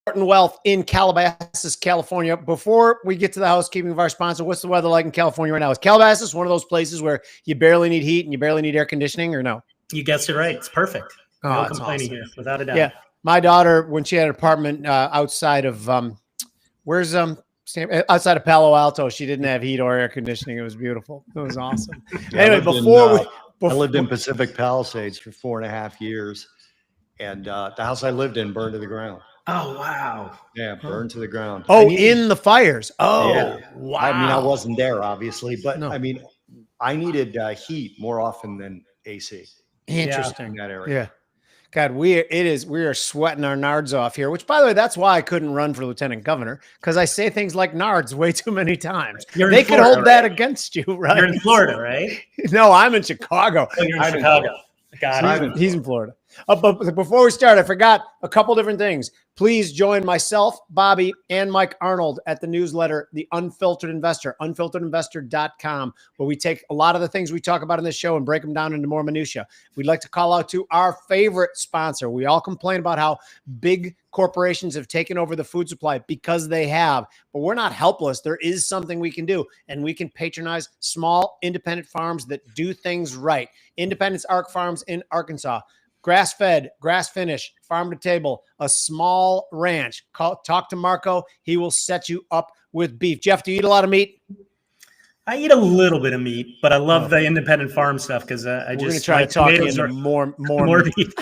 Norton Wealth in Calabasas, California. Before we get to the housekeeping of our sponsor, what's the weather like in California right now? Is Calabasas one of those places where you barely need heat and you barely need air conditioning, or no? You guessed it right. It's perfect. No complaining here, without a doubt. Yeah, my daughter, when she had an apartment outside of outside of Palo Alto, she didn't have heat or air conditioning. It was beautiful. It was awesome. Anyway, I lived in Pacific Palisades for 4.5 years, and the house I lived in burned to the ground. Oh, wow. Yeah, burned to the ground. Oh, in the fires. Oh, yeah. Wow. I mean, I wasn't there, obviously, but No. I mean, I needed heat more often than AC. Interesting. In that area. Yeah. God, we are sweating our nards off here, which, by the way, that's why I couldn't run for lieutenant governor, because I say things like nards way too many times. They could hold that against you, right? You're in Florida, right? No, I'm in Chicago. Oh, you're in Chicago. He's in Florida. But before we start, I forgot a couple different things. Please join myself, Bobby, and Mike Arnold at the newsletter, The Unfiltered Investor, unfilteredinvestor.com, where we take a lot of the things we talk about in this show and break them down into more minutia. We'd like to call out to our favorite sponsor. We all complain about how big corporations have taken over the food supply, because they have, but we're not helpless. There is something we can do, and we can patronize small independent farms that do things right. Independence Arc Farms in Arkansas. Grass-fed, grass-finished, farm-to-table, a small ranch. Talk to Marco. He will set you up with beef. Jeff, do you eat a lot of meat? I eat a little bit of meat, but I love the independent farm stuff because we're going to try to talk into more meat.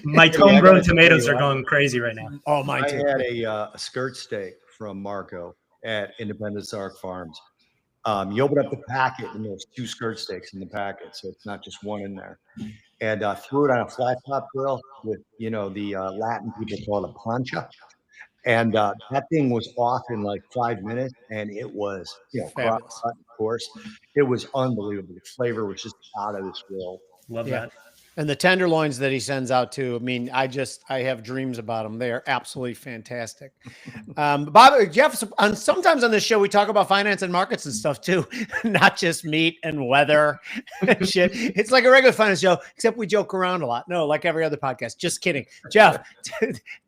My homegrown tomatoes are going crazy right now. Oh, mine too. I had a skirt steak from Marco at Independence Arc Farms. You open up the packet, and there's 2 skirt steaks in the packet, so it's not just one in there. And threw it on a flat top grill with, the Latin people call it a plancha. And that thing was off in like 5 minutes, and it was, crock cut, of course. It was unbelievable. The flavor was just out of this world. Love that. And the tenderloins that he sends out too. I mean, I have dreams about them. They are absolutely fantastic. Bob, Jeff, sometimes on this show, we talk about finance and markets and stuff too, not just meat and weather and shit. It's like a regular finance show, except we joke around a lot. No, like every other podcast. Just kidding. Jeff,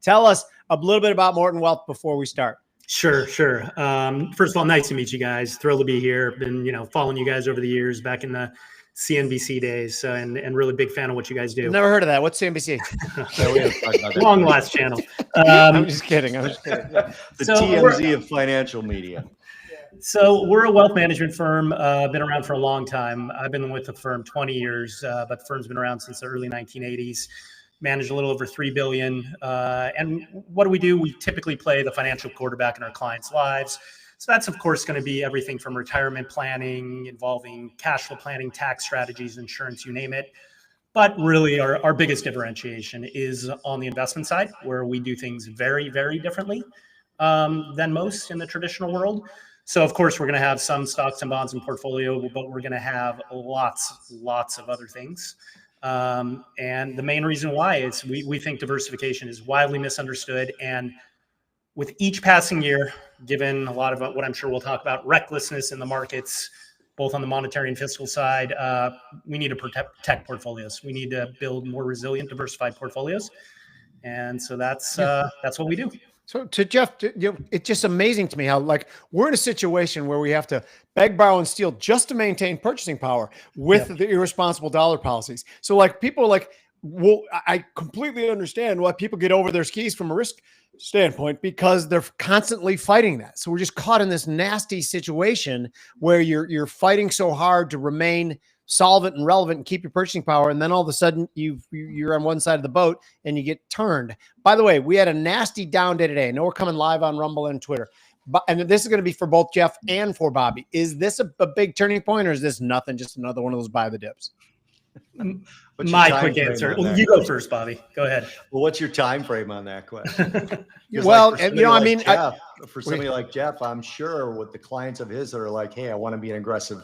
tell us a little bit about Norton Wealth before we start. Sure. First of all, nice to meet you guys. Thrilled to be here. Been, following you guys over the years back in the CNBC days, and really big fan of what you guys do. Never heard of that. What's CNBC? Long last channel. I'm just kidding. The TMZ of financial media. So we're a wealth management firm, been around for a long time. I've been with the firm 20 years, but the firm's been around since the early 1980s. Managed a little over $3 billion. And what do? We typically play the financial quarterback in our clients' lives. So that's, of course, going to be everything from retirement planning, involving cash flow planning, tax strategies, insurance, you name it. But really, our biggest differentiation is on the investment side, where we do things very, very differently than most in the traditional world. So, of course, we're going to have some stocks and bonds in portfolio, but we're going to have lots of other things. And the main reason why is we think diversification is widely misunderstood. And with each passing year, given a lot of what I'm sure we'll talk about, recklessness in the markets, both on the monetary and fiscal side, we need to protect portfolios. We need to build more resilient, diversified portfolios. And so that's what we do. So to Jeff, it's just amazing to me how we're in a situation where we have to beg, borrow, and steal just to maintain purchasing power with the irresponsible dollar policies. So people are well, I completely understand why people get over their skis from a risk standpoint, because they're constantly fighting that. So we're just caught in this nasty situation where you're fighting so hard to remain solvent and relevant and keep your purchasing power, and then all of a sudden you're on one side of the boat and you get turned. By the way, we had a nasty down day today. I know we're coming live on Rumble and Twitter, and this is going to be for both Jeff and for Bobby. Is this a big turning point, or is this nothing, just another one of those buy the dips? My quick answer. Well, you go first, Bobby. Go ahead. Well, what's your time frame on that question? Well, Jeff, for somebody like Jeff, I'm sure with the clients of his that are like, hey, I want to be an aggressive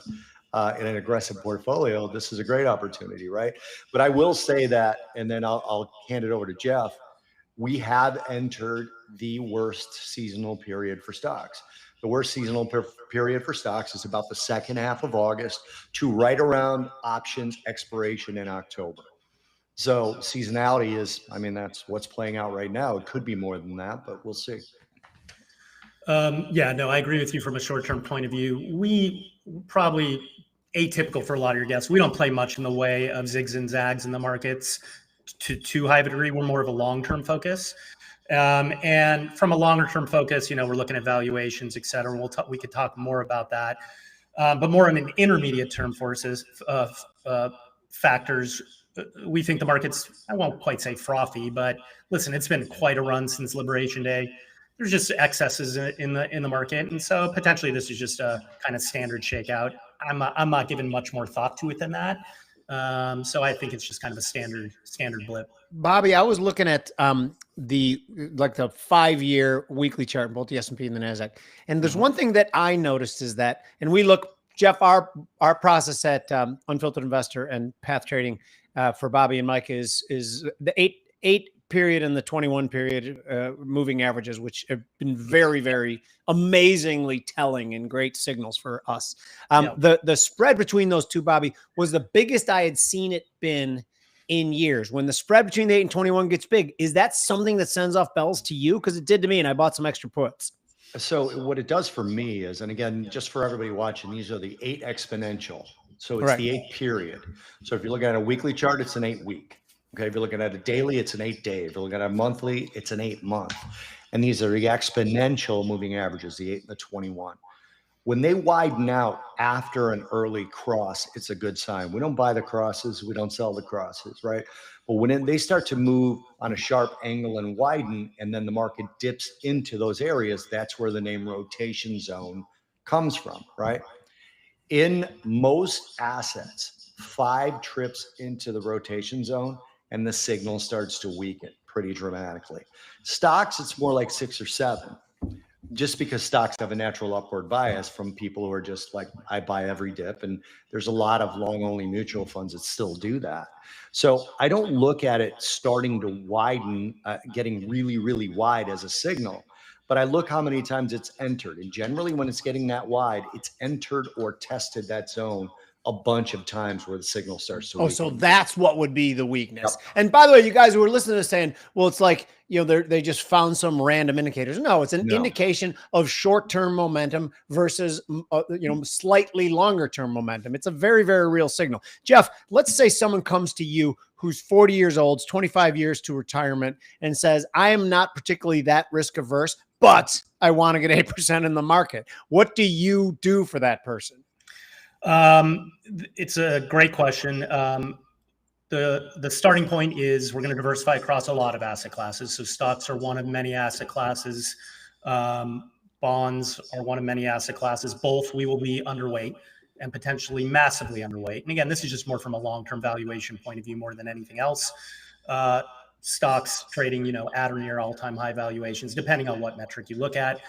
portfolio, this is a great opportunity, right? But I will say that, and then I'll hand it over to Jeff. We have entered the worst seasonal period for stocks. The worst seasonal period for stocks is about the second half of August to right around options expiration in October. So seasonality is, I mean, that's what's playing out right now. It could be more than that, but we'll see. Yeah, no, I agree with you from a short-term point of view. We probably atypical for a lot of your guests. We don't play much in the way of zigs and zags in the markets to too high of a degree. We're more of a long-term focus. And from a longer-term focus, you know, we're looking at valuations, et cetera. We could talk more about that. But more in an intermediate-term factors. We think the market's, I won't quite say frothy, but listen, it's been quite a run since Liberation Day. There's just excesses in the market, and so potentially this is just a kind of standard shakeout. I'm not giving much more thought to it than that. So I think it's just kind of a standard blip. Bobby, I was looking at the 5-year weekly chart in both the S&P and the NASDAQ. And there's one thing that I noticed is that, and we look, Jeff, our process at Unfiltered Investor and Path Trading for Bobby and Mike is the 8 period and the 21 period moving averages, which have been very, very amazingly telling and great signals for us. The spread between those two, Bobby, was the biggest I had seen it been in years. When the spread between the 8 and 21 gets big, is that something that sends off bells to you? Because it did to me, and I bought some extra puts. So what it does for me is, and again, just for everybody watching, these are the 8 exponential. So it's the 8 period. So if you're looking at a weekly chart, it's an 8 week. Okay, if you're looking at a daily, it's an 8 day. If you're looking at a monthly, it's an 8 month. And these are the exponential moving averages, the 8 and the 21. When they widen out after an early cross, it's a good sign. We don't buy the crosses, we don't sell the crosses, right? But when they start to move on a sharp angle and widen, and then the market dips into those areas, that's where the name rotation zone comes from, right? In most assets, 5 trips into the rotation zone, and the signal starts to weaken pretty dramatically. Stocks, it's more like 6 or 7, just because stocks have a natural upward bias from people who are just like, I buy every dip. And there's a lot of long only mutual funds that still do that. So I don't look at it starting to widen, getting really, really wide as a signal, but I look how many times it's entered. And generally when it's getting that wide, it's entered or tested that zone a bunch of times where the signal starts to weaken. So that's what would be the weakness. Yep. And by the way, you guys who were listening to saying, well, it's like, you know, they just found some random indicators. No, it's an indication of short-term momentum versus, slightly longer-term momentum. It's a very, very real signal. Jeff, let's say someone comes to you who's 40 years old, 25 years to retirement, and says, I am not particularly that risk averse, but I want to get 8% in the market. What do you do for that person? It's a great question. The starting point is we're going to diversify across a lot of asset classes. So stocks are one of many asset classes. Bonds are one of many asset classes. Both we will be underweight and potentially massively underweight. And again, this is just more from a long-term valuation point of view more than anything else. Stocks trading, at or near all-time high valuations, depending on what metric you look at.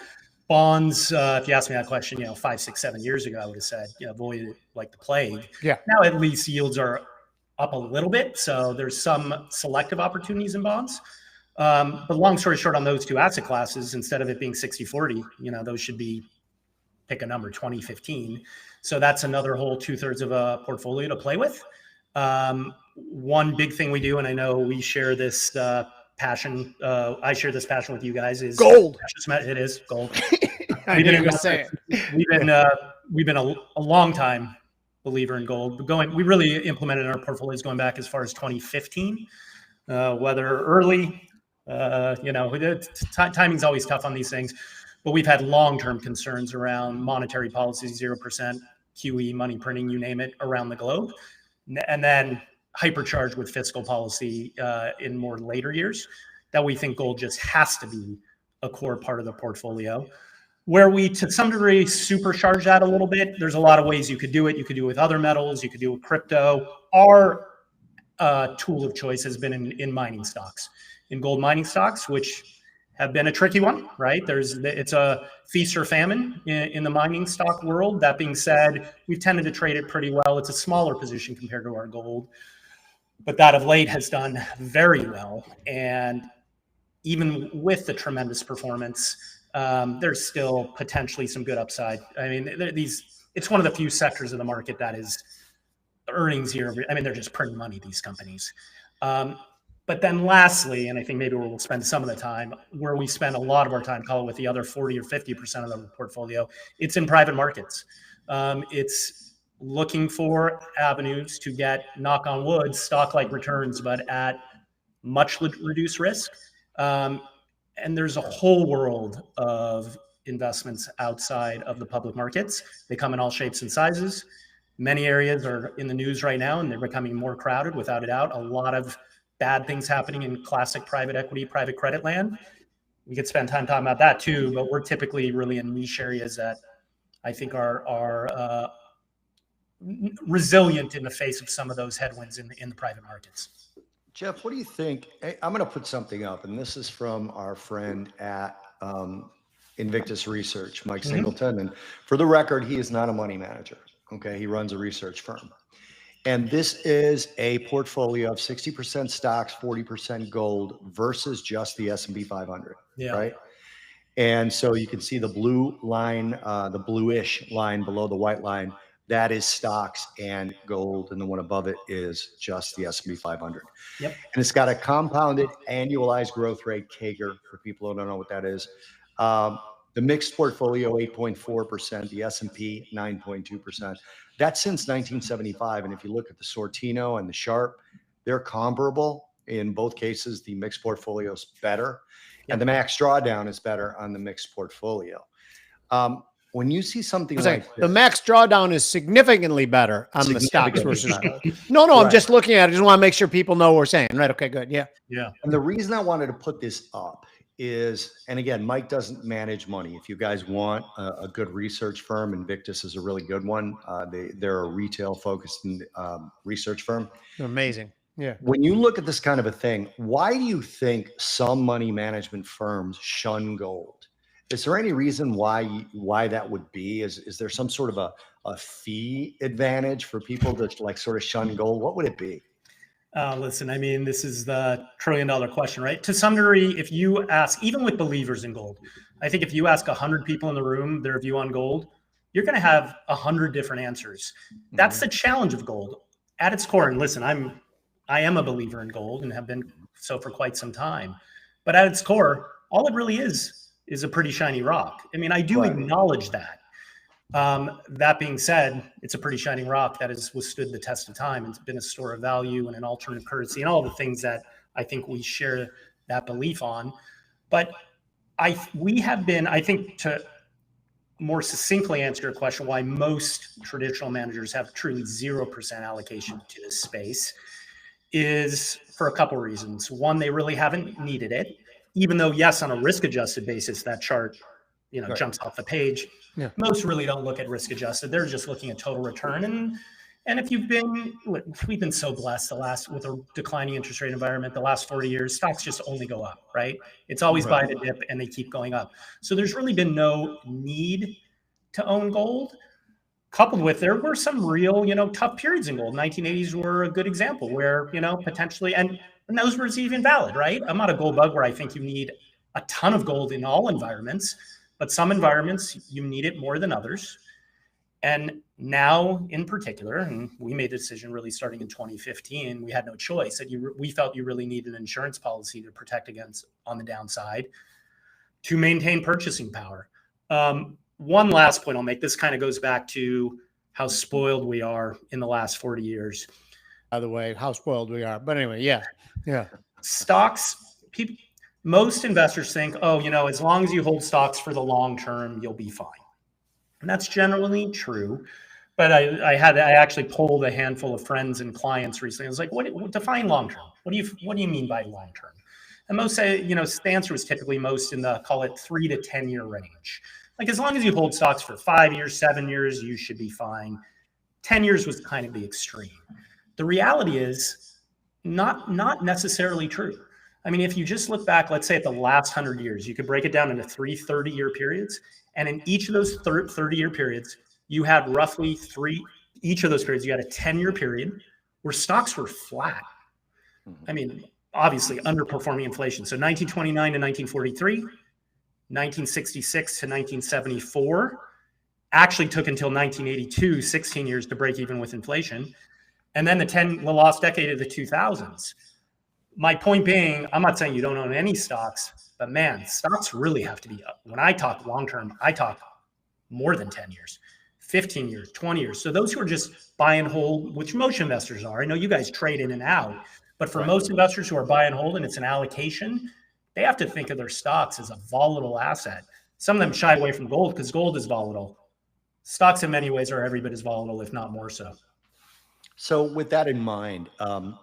Bonds, if you asked me that question, 5, 6, 7 years ago, I would have said, avoid it like the plague. Yeah. Now at least yields are up a little bit. So there's some selective opportunities in bonds. But long story short on those two asset classes, instead of it being 60-40, those should be, pick a number, 20-15. So that's another whole 2/3 of a portfolio to play with. One big thing we do, and I know we share this passion. I share this passion with you guys. Is gold. It is gold. We've been a long time believer in gold. We really implemented our portfolios going back as far as 2015. Whether early, timing's always tough on these things, but we've had long-term concerns around monetary policy, 0% QE, money printing, you name it, around the globe, and then hypercharged with fiscal policy in more later years, that we think gold just has to be a core part of the portfolio. Where we, to some degree, supercharge that a little bit, there's a lot of ways you could do it. You could do it with other metals. You could do it with crypto. Our tool of choice has been in mining stocks, in gold mining stocks, which have been a tricky one, right? It's a feast or famine in the mining stock world. That being said, we've tended to trade it pretty well. It's a smaller position compared to our gold, but that of late has done very well. And even with the tremendous performance, there's still potentially some good upside. I mean, it's one of the few sectors of the market that is earnings year. I mean, they're just printing money, these companies. But then lastly, and I think maybe we'll spend some of the time where we spend a lot of our time, call it with the other 40 or 50% of the portfolio, it's in private markets. It's looking for avenues to get, knock on wood, stock-like returns, but at much reduced risk. And there's a whole world of investments outside of the public markets. They come in all shapes and sizes. Many areas are in the news right now, and they're becoming more crowded, without a doubt. A lot of bad things happening in classic private equity, private credit land. We could spend time talking about that too, but we're typically really in niche areas that I think are resilient in the face of some of those headwinds in the private markets. Jeff, what do you think? I'm going to put something up, and this is from our friend at Invictus Research, Mike Singleton. And for the record, he is not a money manager. Okay, he runs a research firm. And this is a portfolio of 60% stocks, 40% gold versus just the S&P 500, right? And so you can see the blue line, the bluish line below the white line, that is stocks and gold. And the one above it is just the S&P 500. Yep. And it's got a compounded annualized growth rate, CAGR, for people who don't know what that is. The mixed portfolio, 8.4%, the S&P, 9.2%. That's since 1975. And if you look at the Sortino and the Sharp, they're comparable. In both cases, the mixed portfolio is better. And the max drawdown is better on the mixed portfolio. When you see something like the max drawdown is significantly better on the stocks versus gold. No, I'm just looking at it. I just want to make sure people know what we're saying. Right. Okay, good. Yeah. And the reason I wanted to put this up is, and again, Mike doesn't manage money. If you guys want a good research firm, Invictus is a really good one. They're a retail focused research firm. They're amazing. Yeah. When you look at this kind of a thing, why do you think some money management firms shun gold? Is there any reason why that would be? Is there some sort of a fee advantage for people to like sort of shun gold? What would it be? Listen, I mean, this is the $1 trillion question, right? To some degree, if you ask, even with believers in gold, I think if you ask 100 people in the room their view on gold, you're going to have 100 different answers. That's the challenge of gold at its core. And listen, I am a believer in gold and have been so for quite some time. But at its core, all it really is a pretty shiny rock. I mean, I do acknowledge that. That being said, it's a pretty shining rock that has withstood the test of time. It's been a store of value and an alternative currency and all the things that I think we share that belief on. But we have been, I think, to more succinctly answer your question, why most traditional managers have truly 0% allocation to this space is for a couple of reasons. One, they really haven't needed it, even though, yes, on a risk-adjusted basis, that chart, jumps off the page. Yeah. Most really don't look at risk-adjusted. They're just looking at total return. And if we've been so blessed with a declining interest rate environment, the last 40 years, stocks just only go up, right? It's always buy the dip and they keep going up. So there's really been no need to own gold. Coupled with, there were some real, tough periods in gold. 1980s were a good example where, potentially, and those were even valid, right? I'm not a gold bug where I think you need a ton of gold in all environments, but some environments you need it more than others. And now in particular, and we made the decision really starting in 2015, we had no choice that we felt you really need an insurance policy to protect against on the downside to maintain purchasing power. One last point I'll make, this kind of goes back to how spoiled we are in the last 40 years. By the way, how spoiled we are. But anyway, yeah. Stocks, most investors think, as long as you hold stocks for the long term, you'll be fine. And that's generally true. But I actually polled a handful of friends and clients recently. I was like, what define long term? What do you mean by long term? And most say, the answer was typically most in the, call it 3 to 10 year range. Like as long as you hold stocks for 5 years, 7 years, you should be fine. 10 years was kind of the extreme. The reality is not necessarily true. I mean, if you just look back, let's say at the last 100 years, you could break it down into 3 30-year periods. And in each of those 30-year periods, you had roughly each of those periods, you had a 10-year period where stocks were flat. I mean, obviously underperforming inflation. So 1929 to 1943, 1966 to 1974, actually took until 1982, 16 years to break even with inflation. And then the lost decade of the 2000s. My point being, I'm not saying you don't own any stocks, but man, stocks really have to be up. When I talk long term, I talk more than 10 years, 15 years, 20 years. So those who are just buy and hold, which most investors are, I know you guys trade in and out, but for most investors who are buy and hold and it's an allocation, they have to think of their stocks as a volatile asset. Some of them shy away from gold because gold is volatile. Stocks in many ways are every bit as volatile, if not more so. So with that in mind, I'm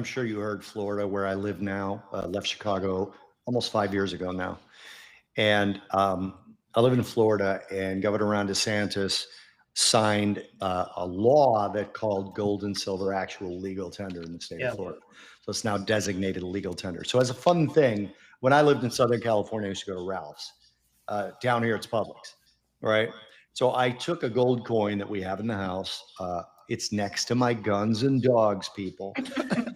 sure you heard Florida, where I live now, left Chicago almost 5 years ago now. And I live in Florida, and Governor Ron DeSantis signed a law that called gold and silver actual legal tender in the state of Florida. So it's now designated a legal tender. So as a fun thing, when I lived in Southern California, I used to go to Ralph's. Down here, it's Publix, right? So I took a gold coin that we have in the house. It's next to my guns and dogs, people.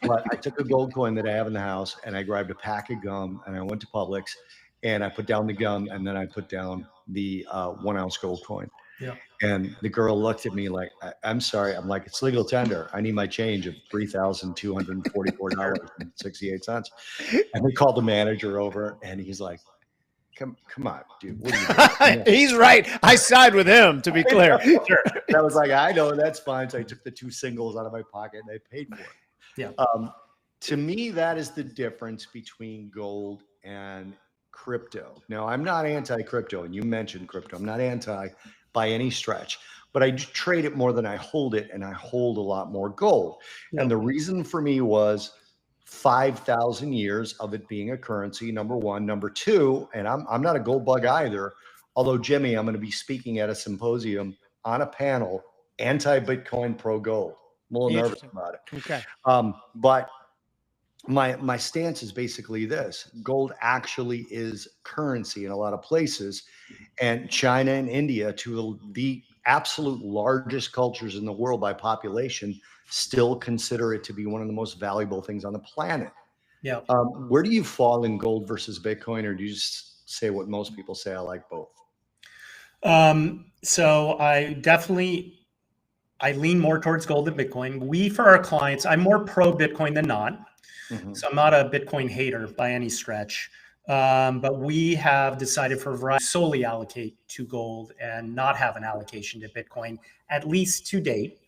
But I took a gold coin that I have in the house, and I grabbed a pack of gum, and I went to Publix, and I put down the gum, and then I put down the 1 ounce gold coin. Yeah. And the girl looked at me like, I'm sorry. I'm like, it's legal tender. I need my change of $3,244.68. And we called the manager over, and he's like, Come on, dude. What are you doing? He's right. I side with him, to be clear. Sure. I was like, I know, that's fine. So I took the 2 singles out of my pocket, and I paid for it. Yeah. To me, that is the difference between gold and crypto. Now, I'm not anti-crypto, and you mentioned crypto. I'm not anti by any stretch, but I trade it more than I hold it, and I hold a lot more gold. Yeah. And the reason for me was 5,000 years of it being a currency, number one. Number two, and I'm not a gold bug either, although, Jimmy, I'm going to be speaking at a symposium on a panel, anti-Bitcoin, pro-gold. I'm a little nervous about it. Okay. But my stance is basically this: gold actually is currency in a lot of places, and China and India, two of the absolute largest cultures in the world by population, still consider it to be one of the most valuable things on the planet. Yeah. Where do you fall in gold versus Bitcoin, or do you just say what most people say? I like both. So I lean more towards gold than Bitcoin. For our clients, I'm more pro Bitcoin than not. Mm-hmm. So I'm not a Bitcoin hater by any stretch. But we have decided for a variety solely allocate to gold and not have an allocation to Bitcoin, at least to date.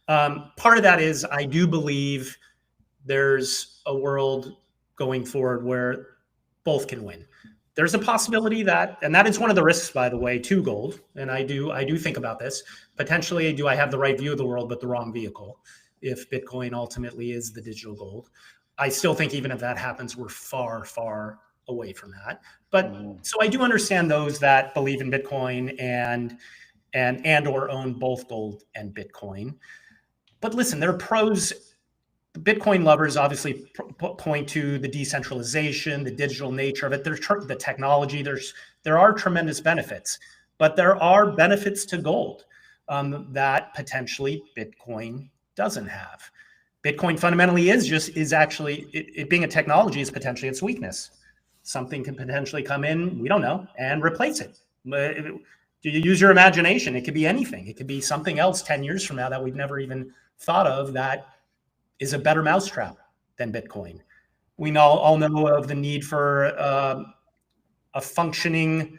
Part of that is I do believe there's a world going forward where both can win. There's a possibility that, and that is one of the risks, by the way, to gold. And I do think about this. Potentially, do I have the right view of the world, but the wrong vehicle? If Bitcoin ultimately is the digital gold, I still think even if that happens, we're far, far away from that. But so I do understand those that believe in Bitcoin and or own both gold and Bitcoin. But listen, there are pros. The Bitcoin lovers obviously point to the decentralization, the digital nature of it. There's the technology. There are tremendous benefits, but there are benefits to gold that potentially Bitcoin doesn't have. Bitcoin fundamentally is actually it being a technology is potentially its weakness. Something can potentially come in, we don't know, and replace it. Do you use your imagination? It could be anything. It could be something else 10 years from now that we've never even thought of that is a better mousetrap than Bitcoin. We all know of the need for a functioning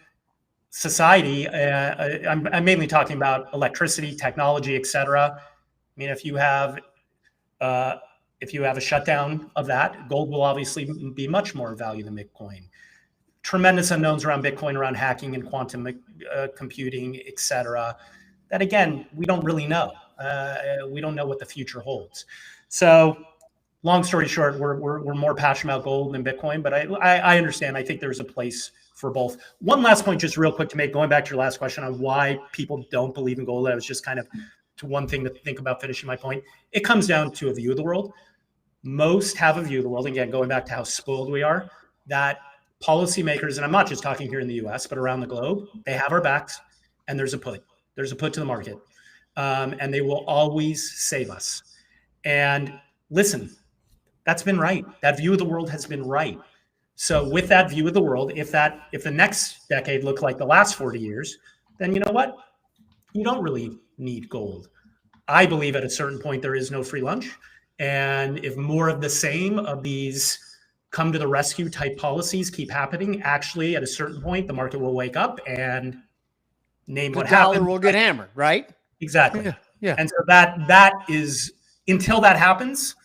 society. I'm mainly talking about electricity, technology, et cetera. I mean, if you have a shutdown of that, gold will obviously be much more value than Bitcoin. Tremendous unknowns around Bitcoin, around hacking and quantum computing, et cetera, that, again, we don't really know. We don't know what the future holds. So long story short, we're more passionate about gold than Bitcoin, but I understand. I think there's a place for both. One last point, just real quick to make, going back to your last question on why people don't believe in gold. I was just kind of to one thing to think about finishing my point. It comes down to a view of the world. Most have a view of the world, again, going back to how spoiled we are, that policymakers, and I'm not just talking here in the US, but around the globe, they have our backs, and there's a put. There's a put to the market, and they will always save us. And listen, that's been right. That view of the world has been right. So with that view of the world, if the next decade looked like the last 40 years, then you know what? You don't really need gold. I believe at a certain point there is no free lunch. And if more of the same of these come to the rescue type policies keep happening, actually at a certain point, the market will wake up and name The what dollar happened. will get hammered, right? Exactly. Yeah. Yeah. And so that is, until that happens,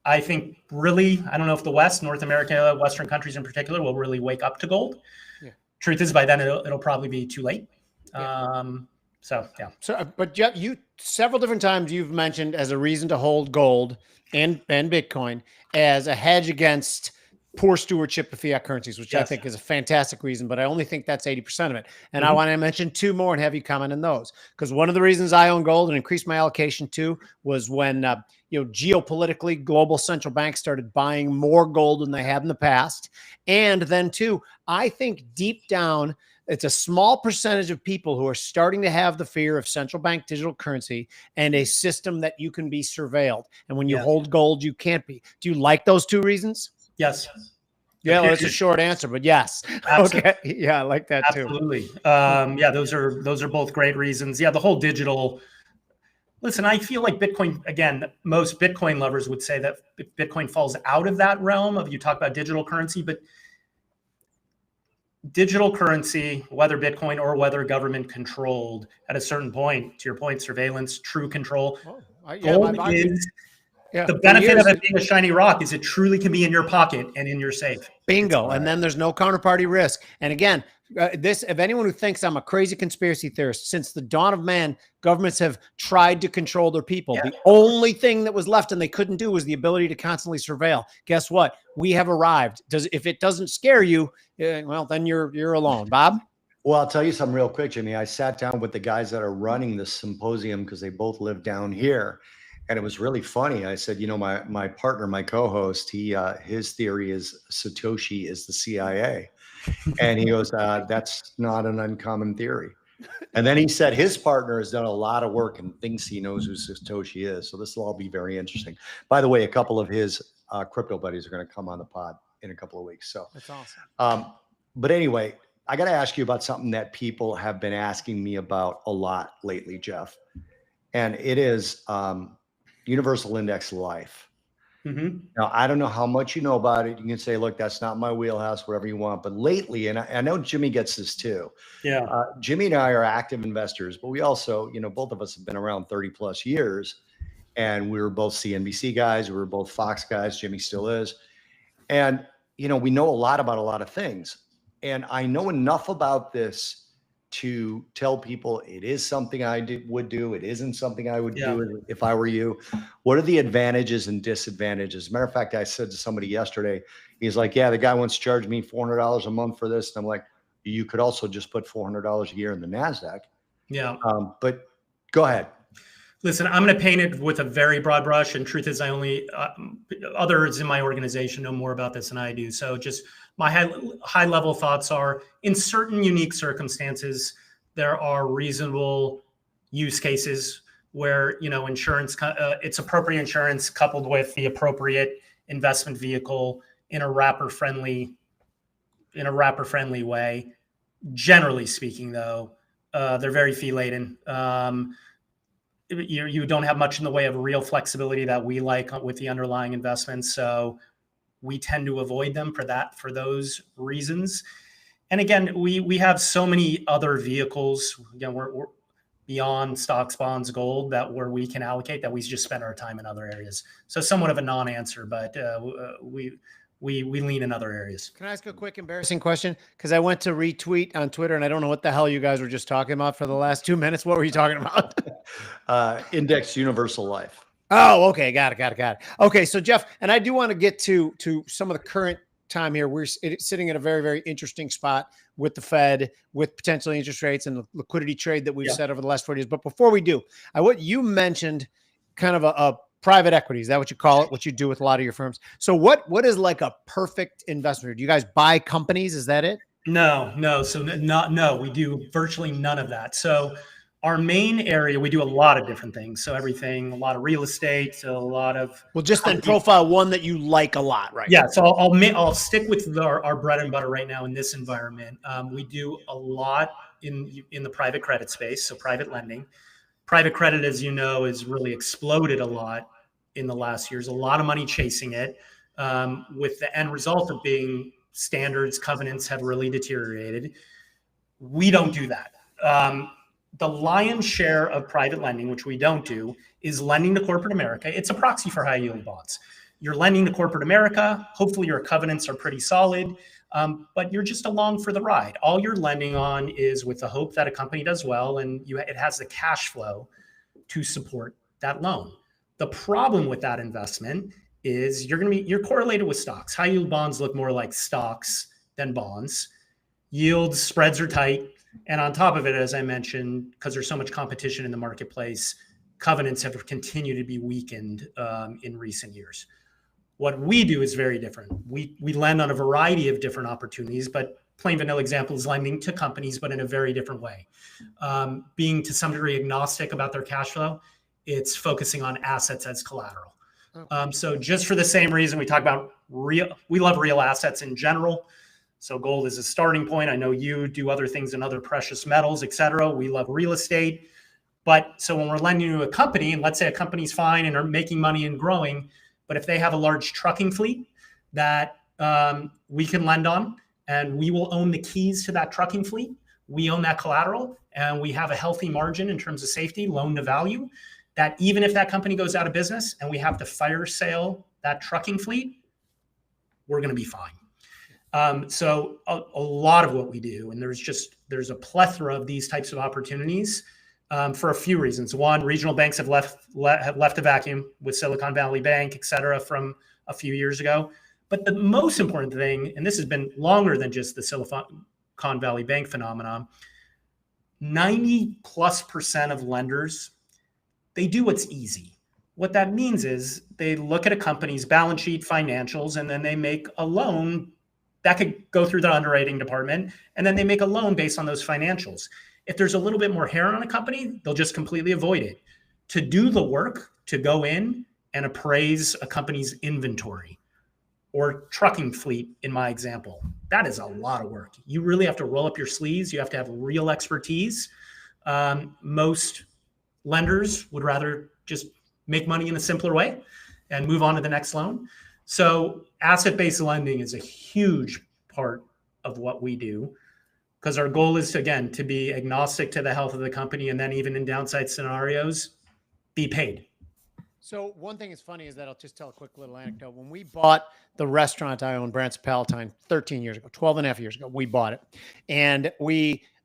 I think really, I don't know if the West, North America, Western countries in particular, will really wake up to gold. Yeah. Truth is, by then it'll probably be too late. Yeah. So yeah. So, but Jeff, you several different times you've mentioned as a reason to hold gold and Bitcoin as a hedge against poor stewardship of fiat currencies, which I think is a fantastic reason, but I only think that's 80% of it. And I want to mention two more and have you comment on those. Because one of the reasons I own gold and increased my allocation to was when, geopolitically, global central banks started buying more gold than they had in the past. And then two, I think deep down, it's a small percentage of people who are starting to have the fear of central bank digital currency and a system that you can be surveilled. And when you hold gold, you can't be. Do you like those two reasons? Yes. Yeah, well, it's a short answer, but yes. Absolutely. Okay. Yeah, I like that too. Absolutely. Yeah, those are both great reasons. Yeah, the whole digital. Listen, I feel like Bitcoin, again, most Bitcoin lovers would say that Bitcoin falls out of that realm of, you talk about digital currency, but digital currency, whether Bitcoin or whether government controlled, at a certain point, to your point, surveillance, true control, gold is the benefit of it being a shiny rock is it truly can be in your pocket and in your safe. Bingo. And then there's no counterparty risk. And again, if anyone who thinks I'm a crazy conspiracy theorist, since the dawn of man, governments have tried to control their people. The only thing that was left and they couldn't do was the ability to constantly surveil. Guess what? We have arrived. If it doesn't scare you, well, then you're alone. Bob? Well, I'll tell you something real quick, Jimmy. I sat down with the guys that are running this symposium because they both live down here. And it was really funny. I said, my partner, my co-host, his theory is Satoshi is the CIA. And he goes, that's not an uncommon theory. And then he said his partner has done a lot of work and thinks he knows who Satoshi is. So this will all be very interesting. By the way, a couple of his crypto buddies are going to come on the pod in a couple of weeks. So that's awesome. But anyway, I got to ask you about something that people have been asking me about a lot lately, Jeff. And it is Universal Index Life. Now, I don't know how much you know about it. You can say, look, that's not my wheelhouse, whatever you want. But lately, and I know Jimmy gets this too. Yeah. Jimmy and I are active investors, but we also, both of us have been around 30 plus years. And we were both CNBC guys. We were both Fox guys. Jimmy still is. And, we know a lot about a lot of things. And I know enough about this to tell people it is something I would do. It isn't something I would do if I were you. What are the advantages and disadvantages? As a matter of fact, I said to somebody yesterday, he's like, yeah, the guy wants to charge me $400 a month for this. And I'm like, you could also just put $400 a year in the NASDAQ. Yeah. But go ahead. Listen, I'm going to paint it with a very broad brush. And truth is, I only, others in my organization know more about this than I do. So just my high level thoughts are, in certain unique circumstances, there are reasonable use cases where, insurance, it's appropriate insurance coupled with the appropriate investment vehicle in a wrapper friendly way. Generally speaking, though, they're very fee laden. You don't have much in the way of real flexibility that we like with the underlying investments. So we tend to avoid them for those reasons. And again, we have so many other vehicles, we're beyond stocks, bonds, gold, where we can allocate, that we just spend our time in other areas. So somewhat of a non-answer, but we lean in other areas. Can I ask a quick embarrassing question? Because I went to retweet on Twitter and I don't know what the hell you guys were just talking about for the last 2 minutes. What were you talking about? Index Universal Life. Oh, okay. Got it. Okay. So Jeff, and I do want to get to some of the current time here. We're sitting at a very, very interesting spot with the Fed, with potential interest rates and the liquidity trade that we've set over the last 40 years. But before we do, you mentioned kind of a private equity. Is that what you call it? What you do with a lot of your firms? So what is like a perfect investment? Do you guys buy companies? Is that it? No. So no, we do virtually none of that. So our main area, we do a lot of different things. So everything, a lot of real estate, a lot of. Well, just then profile one that you like a lot, right? Yeah. So I'll stick with our bread and butter right now in this environment. We do a lot in the private credit space. So private lending. Private credit, as you know, has really exploded a lot in the last years, a lot of money chasing it, with the end result of being standards, covenants have really deteriorated. We don't do that. The lion's share of private lending, which we don't do, is lending to corporate America. It's a proxy for high yield bonds. You're lending to corporate America. Hopefully your covenants are pretty solid, but you're just along for the ride. All you're lending on is with the hope that a company does well and it has the cash flow to support that loan. The problem with that investment is you're correlated with stocks. High yield bonds look more like stocks than bonds. Yields, spreads are tight. And on top of it, as I mentioned, because there's so much competition in the marketplace, covenants have continued to be weakened in recent years. What we do is very different. We lend on a variety of different opportunities, but plain vanilla example is lending to companies, but in a very different way. Being to some degree agnostic about their cash flow, it's focusing on assets as collateral. Okay. So just for the same reason we talk about we love real assets in general. So gold is a starting point. I know you do other things in other precious metals, et cetera. We love real estate. But so when we're lending to a company, and let's say a company's fine and are making money and growing, but if they have a large trucking fleet that we can lend on, and we will own the keys to that trucking fleet, we own that collateral, and we have a healthy margin in terms of safety, loan to value, that even if that company goes out of business and we have to fire sale that trucking fleet, we're going to be fine. So a lot of what we do, and there's a plethora of these types of opportunities for a few reasons. One, regional banks have left a vacuum with Silicon Valley Bank, et cetera, from a few years ago. But the most important thing, and this has been longer than just the Silicon Valley Bank phenomenon, 90+% of lenders, they do what's easy. What that means is they look at a company's balance sheet, financials, and then they make a loan that could go through the underwriting department, and then they make a loan based on those financials. If there's a little bit more hair on a company, they'll just completely avoid it. To do the work, to go in and appraise a company's inventory or trucking fleet, in my example, that is a lot of work. You really have to roll up your sleeves. You have to have real expertise. Most lenders would rather just make money in a simpler way and move on to the next loan. So asset-based lending is a huge part of what we do, because our goal is, again, to be agnostic to the health of the company, and then even in downside scenarios, be paid. So one thing that's funny is that I'll just tell a quick little anecdote. When we bought the restaurant I own, Branson Palatine, 13 years ago, 12 and a half years ago, we bought it. And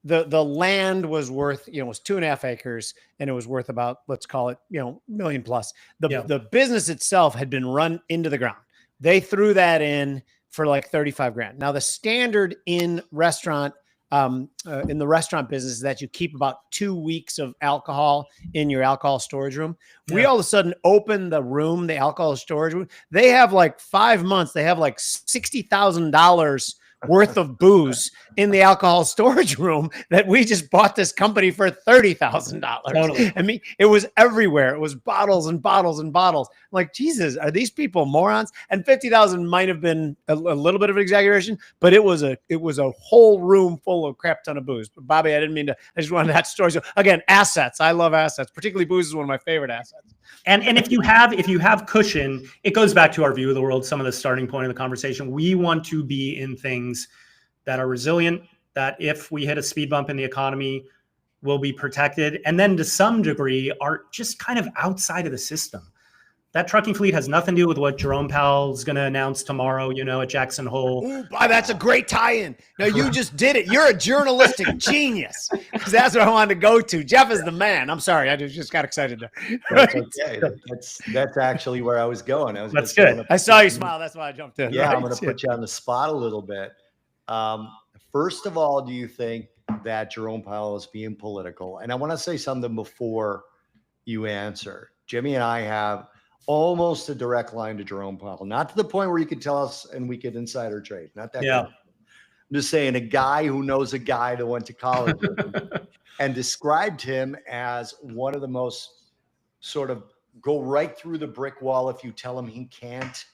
the land was worth, it was 2.5 acres, and it was worth about, let's call it, $1 million plus. The business itself had been run into the ground. They threw that in for like 35 grand. Now the standard in the restaurant business is that you keep about 2 weeks of alcohol in your alcohol storage room. Yeah. We all of a sudden open the room, the alcohol storage room. They have like 5 months. They have like $60,000 worth of booze in the alcohol storage room that we just bought this company for $30,000. Totally. I mean, it was everywhere. It was bottles and bottles and bottles. I'm like, Jesus, are these people morons? And 50,000 might have been a little bit of an exaggeration, but it was a whole room full of crap ton of booze. But Bobby, I didn't mean to. I just wanted that story. So again, assets. I love assets. Particularly booze is one of my favorite assets. And if you have cushion, it goes back to our view of the world. Some of the starting point of the conversation. We want to be in things that are resilient, that if we hit a speed bump in the economy, will be protected, and then to some degree are just kind of outside of the system. That trucking fleet has nothing to do with what Jerome Powell's going to announce tomorrow, at Jackson Hole. Ooh, that's a great tie-in. No, you just did it. You're a journalistic genius, because that's what I wanted to go to. Jeff is the man. I'm sorry. I just got excited there. That's okay. That's actually where I was going. That's good. I saw you smile. That's why I jumped in. Yeah, right? I'm going to put you on the spot a little bit. First of all, do you think that Jerome Powell is being political? And I want to say something before you answer. Jimmy and I have almost a direct line to Jerome Powell, not to the point where you could tell us and we could insider trade. Not that. Yeah. Good. I'm just saying, a guy who knows a guy that went to college with him and described him as one of the most sort of go right through the brick wall if you tell him he can't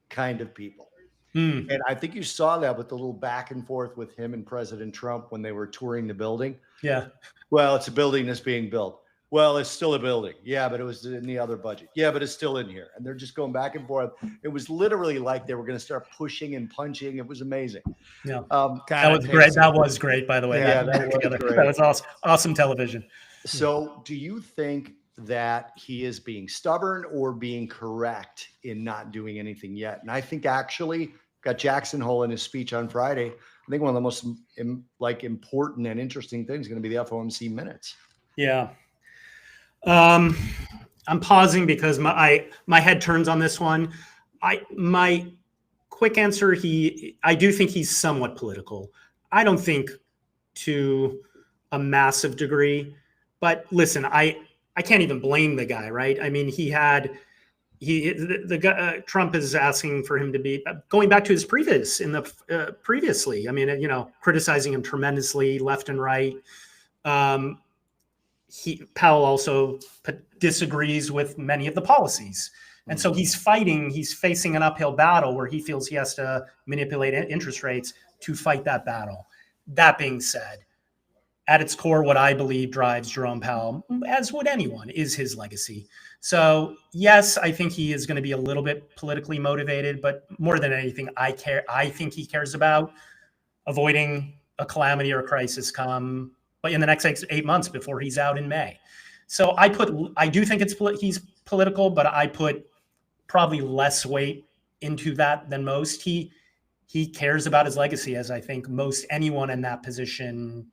kind of people. And I think you saw that with the little back and forth with him and President Trump when they were touring the building. Yeah. Well, it's a building that's being built. Well, it's still a building. Yeah, but it was in the other budget. Yeah, but it's still in here. And they're just going back and forth. It was literally like they were going to start pushing and punching. It was amazing. Yeah. God, That was great. That was great, by the way. Yeah, that was great. That was awesome. Awesome television. So do you think that he is being stubborn or being correct in not doing anything yet? And I think actually got Jackson Hole in his speech on Friday. I think one of the most important and interesting things is going to be the FOMC minutes. Yeah. I'm pausing because my head turns on this one. My quick answer, I do think he's somewhat political. I don't think to a massive degree, but listen, I can't even blame the guy, right? I mean, the guy, Trump is asking for him to be going back to his previously. I mean, criticizing him tremendously left and right. Powell also disagrees with many of the policies. And so he's facing an uphill battle where he feels he has to manipulate interest rates to fight that battle. That being said, at its core, what I believe drives Jerome Powell, as would anyone, is his legacy. So yes, I think he is going to be a little bit politically motivated, but more than anything, I think he cares about avoiding a calamity or a crisis but in the next 8 months before he's out in May. So I do think he's political, but I put probably less weight into that than most. He cares about his legacy, as I think most anyone in that position.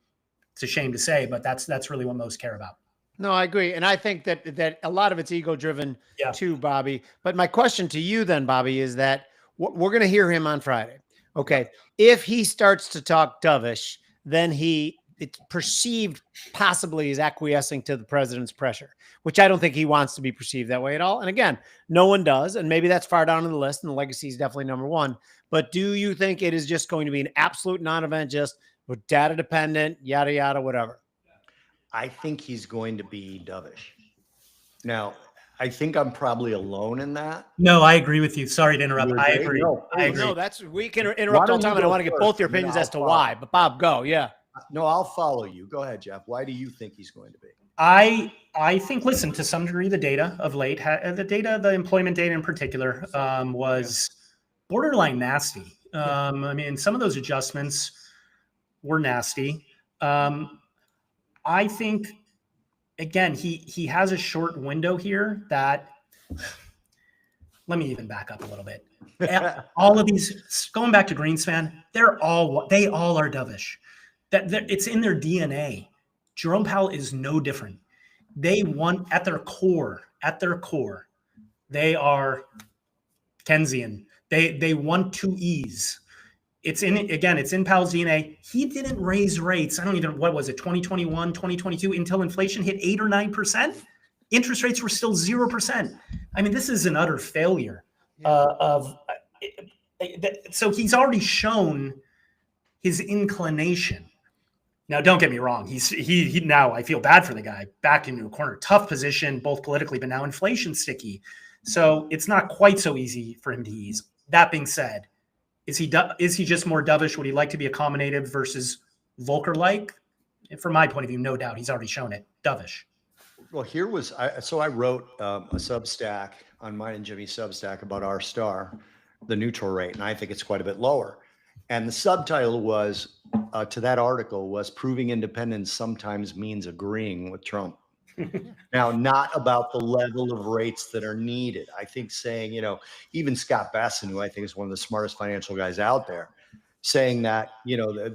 It's a shame to say, but that's really what most care about. No, I agree. And I think that a lot of it's ego driven too, Bobby. But my question to you then, Bobby, is that we're going to hear him on Friday. Okay. If he starts to talk dovish, then it's perceived possibly as acquiescing to the president's pressure, which I don't think he wants to be perceived that way at all. And again, no one does. And maybe that's far down on the list, and the legacy is definitely number one. But do you think it is just going to be an absolute non-event, just with data dependent, yada, yada, whatever? I think he's going to be dovish. Now, I think I'm probably alone in that. No, I agree with you. Sorry to interrupt. I agree. I agree. No, we can interrupt all the time, and I want to get both your opinions as to why. But Bob, go. Yeah. No, I'll follow you. Go ahead, Jeff. Why do you think he's going to be? I think, listen, to some degree, the data of late, the employment data in particular, was borderline nasty. I mean, some of those adjustments were nasty. I think, again, he has a short window here that, let me even back up a little bit. All of these, going back to Greenspan, they all are dovish. It's in their DNA. Jerome Powell is no different. They want, at their core, they are Keynesian. They want to ease. It's in Powell's DNA. He didn't raise rates. I don't even, what was it, 2021, 2022, until inflation hit 8 or 9%. Interest rates were still 0%. I mean, this is an utter failure so he's already shown his inclination. Now, don't get me wrong. He now, I feel bad for the guy, back into a corner, tough position, both politically, but now inflation sticky. So it's not quite so easy for him to ease. That being said, is he just more dovish? Would he like to be accommodative versus Volcker-like? From my point of view, no doubt. He's already shown it. Dovish. Well, I wrote a Substack on mine and Jimmy's Substack about R-star, the neutral rate, and I think it's quite a bit lower. And the subtitle was to that article was "Proving Independence Sometimes Means Agreeing with Trump." Now, not about the level of rates that are needed. I think saying, even Scott Besson, who I think is one of the smartest financial guys out there, saying that,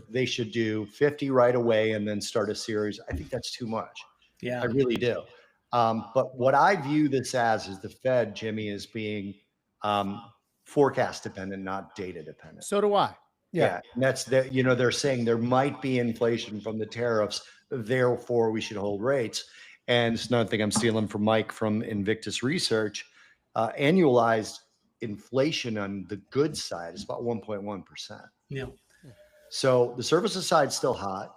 they should do 50 right away and then start a series. I think that's too much. Yeah, I really do. But what I view this as is the Fed, Jimmy, is being forecast dependent, not data dependent. So do I. Yeah. And that's they're saying there might be inflation from the tariffs, therefore we should hold rates. And it's another thing I'm stealing from Mike from Invictus Research. Annualized inflation on the goods side is about 1.1%. Yeah. So the services side is still hot,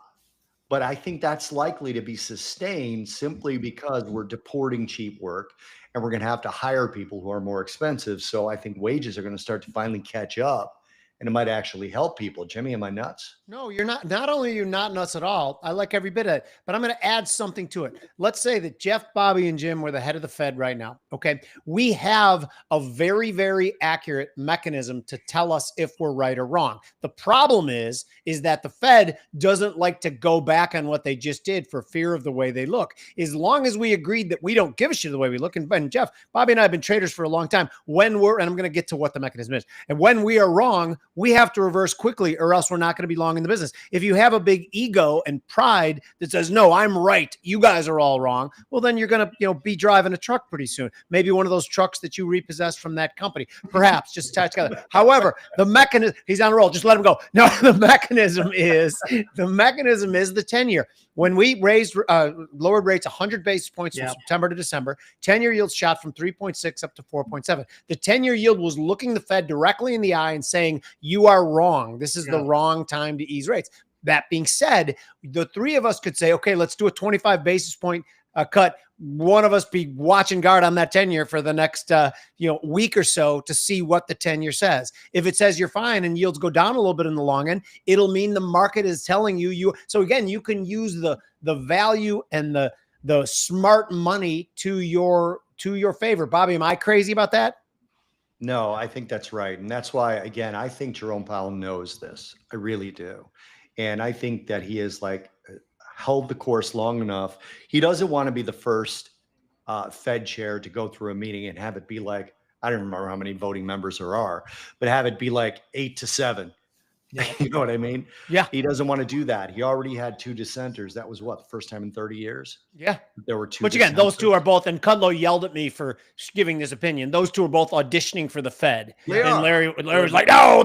but I think that's likely to be sustained simply because we're deporting cheap work and we're going to have to hire people who are more expensive. So I think wages are going to start to finally catch up and it might actually help people. Jimmy, am I nuts? No, you're not. Not only are you not nuts at all, I like every bit of it, but I'm going to add something to it. Let's say that Jeff, Bobby, and Jim were the head of the Fed right now. Okay. We have a very, very accurate mechanism to tell us if we're right or wrong. The problem is that the Fed doesn't like to go back on what they just did for fear of the way they look. As long as we agreed that we don't give a shit the way we look, and Jeff, Bobby and I have been traders for a long time. And I'm going to get to what the mechanism is. And when we are wrong, we have to reverse quickly, or else we're not going to be long in the business. If you have a big ego and pride that says, no, I'm right, you guys are all wrong, well, then you're going to be driving a truck pretty soon. Maybe one of those trucks that you repossessed from that company, perhaps, just tie it together. However, the mechanism, he's on a roll, just let him go. No, the mechanism is the 10-year. When we raised, lowered rates 100 basis points from September to December, 10-year yields shot from 3.6 up to 4.7. The 10-year yield was looking the Fed directly in the eye and saying, you are wrong. This is the wrong time to ease rates. That being said, the three of us could say, okay, let's do a 25 basis point cut. One of us be watching guard on that 10-year for the next week or so to see what the 10-year says. If it says you're fine and yields go down a little bit in the long end, it'll mean the market is telling you. So again, you can use the value and the smart money to your favor. Bobby, am I crazy about that? No, I think that's right. And that's why, again, I think Jerome Powell knows this. I really do. And I think that he has held the course long enough. He doesn't want to be the first Fed chair to go through a meeting and have it be like, I don't remember how many voting members there are, but have it be like 8-7. Yeah. You know what I mean? Yeah. He doesn't want to do that. He already had 2 dissenters. That was what, the first time in 30 years? Yeah. There were 2. Which again, those two are both, and Kudlow yelled at me for giving this opinion. Those two are both auditioning for the Fed. And Larry was like, no,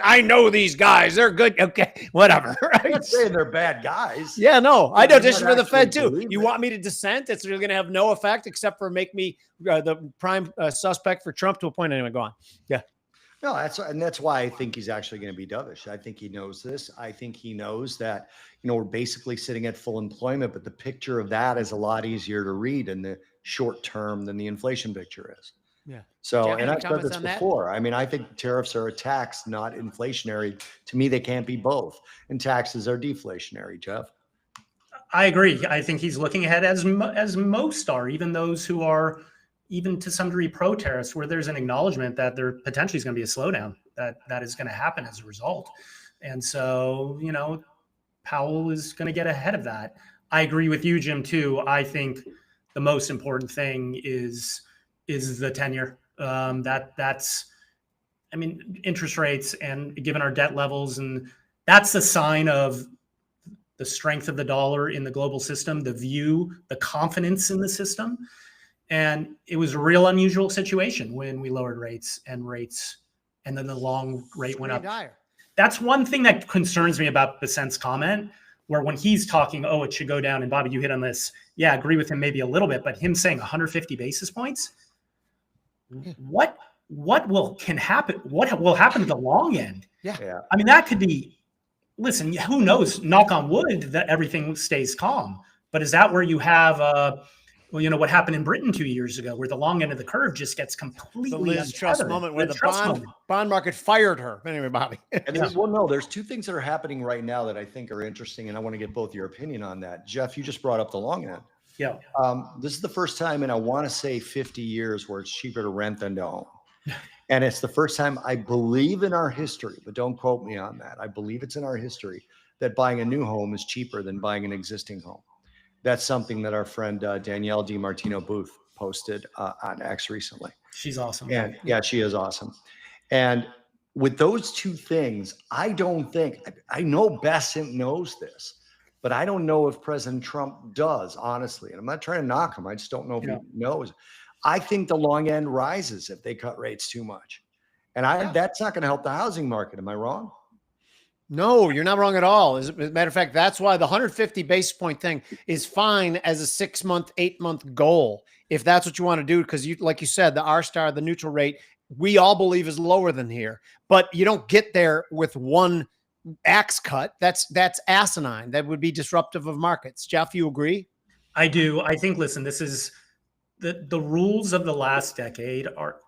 I know these guys. They're good. Okay, whatever. Right? I'm not saying they're bad guys. Yeah, no, I'd audition for the Fed too. You want me to dissent? It's really going to have no effect except for make me the prime suspect for Trump to appoint. Anyway, go on. Yeah. No, that's why I think he's actually going to be dovish. I think he knows this. I think he knows that, we're basically sitting at full employment, but the picture of that is a lot easier to read in the short term than the inflation picture is. Yeah. So, and I've said this before. I mean, I think tariffs are a tax, not inflationary. To me, they can't be both. And taxes are deflationary, Jeff. I agree. I think he's looking ahead as most are, even those who are even to some degree pro-tariffs, where there's an acknowledgement that there potentially is going to be a slowdown that is going to happen as a result. And so, Powell is going to get ahead of that. I agree with you, Jim, too. I think the most important thing is the 10-year. That's interest rates, and given our debt levels, and that's the sign of the strength of the dollar in the global system, the confidence in the system. And it was a real unusual situation when we lowered rates, and then the long rate went up. Dire. That's one thing that concerns me about Besant's comment, where when he's talking, it should go down. And Bobby, you hit on this. Yeah, I agree with him maybe a little bit, but him saying 150 basis points, what will happen? What will happen to the long end? Yeah. I mean, that could be, listen, who knows, knock on wood that everything stays calm. But is that where you have, what happened in Britain 2 years ago, where the long end of the curve just gets completely the Liz Truss moment, where the bond market fired her. Anyway, Bobby. And there's 2 things that are happening right now that I think are interesting, and I want to get both your opinion on that. Jeff, you just brought up the long end. Yeah. This is the first time in, I want to say 50 years, where it's cheaper to rent than to own. And it's the first time, I believe, in our history, but don't quote me on that, I believe it's in our history, that buying a new home is cheaper than buying an existing home. That's something that our friend Danielle DiMartino Booth posted on X recently. She's awesome. And yeah, she is awesome. And with those 2 things, I know Besant knows this, but I don't know if President Trump does, honestly. And I'm not trying to knock him. I just don't know if he knows. I think the long end rises if they cut rates too much. And that's not going to help the housing market. Am I wrong? No, you're not wrong at all. As a matter of fact, that's why the 150 basis point thing is fine as a 6-month, 8-month goal, if that's what you want to do. Because like you said, the R-star, the neutral rate, we all believe is lower than here. But you don't get there with one axe cut. That's asinine. That would be disruptive of markets. Jeff, you agree? I do. I think, listen, this is the rules of the last decade are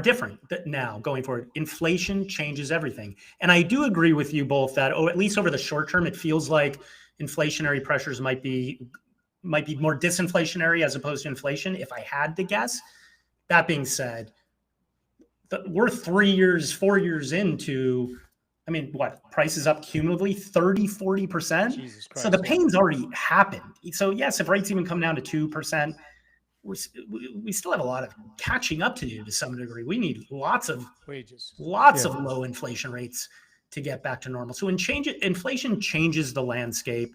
different now going forward. Inflation changes everything. And I do agree with you both that, at least over the short term, it feels like inflationary pressures might be more disinflationary as opposed to inflation, if I had to guess. That being said, we're 3 years, 4 years into, I mean, what, prices up cumulatively 30, 40%? Jesus Christ, so the pain's already happened. So yes, if rates even come down to 2%, we still have a lot of catching up to do to some degree. We need lots of wages, of low inflation rates to get back to normal. So inflation changes the landscape.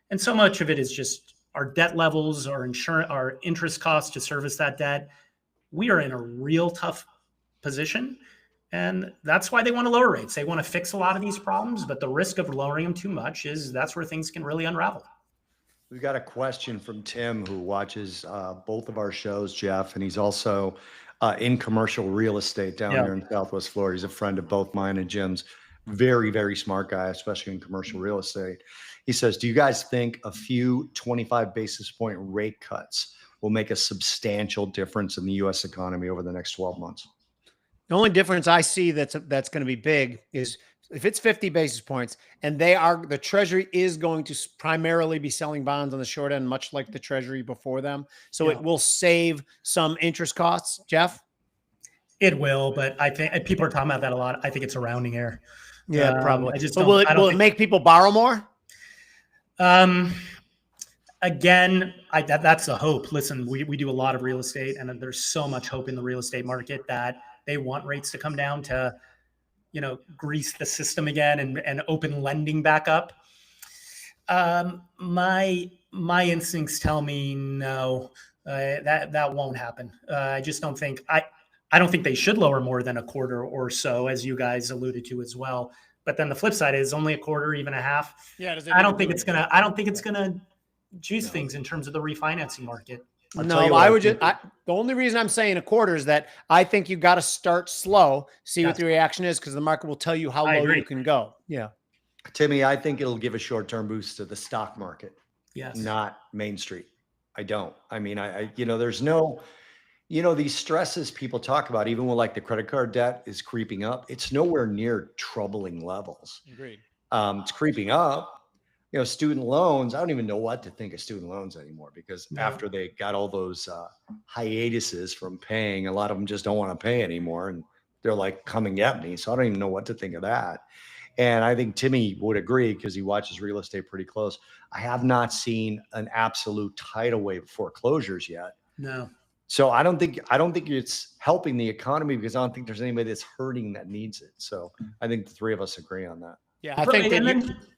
And so much of it is just our debt levels, our insurance, our interest costs to service that debt. We are in a real tough position. And that's why they want to lower rates. They want to fix a lot of these problems, but the risk of lowering them too much is that's where things can really unravel. We've got a question from Tim, who watches both of our shows, Jeff, and he's also in commercial real estate down here in Southwest Florida. He's a friend of both mine and Jim's. Very, very smart guy, especially in commercial real estate. He says, do you guys think a few 25 basis point rate cuts will make a substantial difference in the U.S. economy over the next 12 months? The only difference I see that's going to be big is if it's 50 basis points and the Treasury is going to primarily be selling bonds on the short end, much like the Treasury before them. So it will save some interest costs, Jeff. It will, but I think people are talking about that a lot. I think it's a rounding error. Yeah, probably. Will it make people borrow more? Again, that's the hope. Listen, we do a lot of real estate, and there's so much hope in the real estate market that they want rates to come down to, grease the system again and open lending back up. My instincts tell me no, that won't happen. I just don't think I don't think they should lower more than a quarter or so, as you guys alluded to as well. But then the flip side is only a quarter, even a half. Yeah, I don't think it's gonna juice things in terms of the refinancing market. The only reason I'm saying a quarter is that I think you got to start slow, see what the reaction is, because the market will tell you how low you can go. Yeah. Timmy, I think it'll give a short-term boost to the stock market. Yes. Not Main Street. I don't. I mean, there's no, these stresses people talk about, even when like the credit card debt is creeping up, it's nowhere near troubling levels. Agreed. It's creeping up. Student loans, I don't even know what to think of student loans anymore, because after they got all those hiatuses from paying, a lot of them just don't want to pay anymore. And they're like coming at me. So I don't even know what to think of that. And I think Timmy would agree, because he watches real estate pretty close. I have not seen an absolute tidal wave of foreclosures yet. No. So I don't think it's helping the economy, because I don't think there's anybody that's hurting that needs it. So I think the three of us agree on that. Yeah, I think